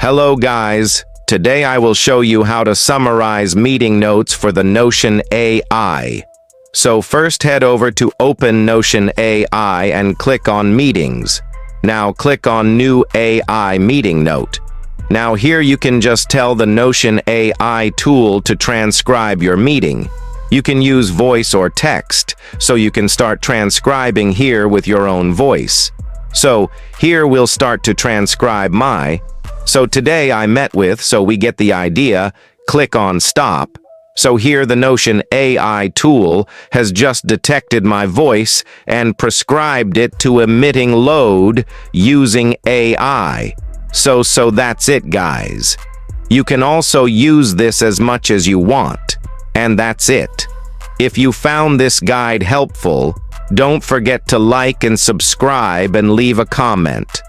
Hello guys, today I will show you how to summarize meeting notes for the Notion AI. So first head over to Open Notion AI and click on Meetings. Now click on New AI Meeting Note. Now here you can just tell the Notion AI tool to transcribe your meeting. You can use voice or text, so you can start transcribing here with your own voice. So here we'll start to transcribe So today I met with, so we get the idea, click on stop. So here the Notion AI tool has just detected my voice and prescribed it to emitting load using AI. So that's it guys. You can also use this as much as you want. And that's it. If you found this guide helpful, don't forget to like and subscribe and leave a comment.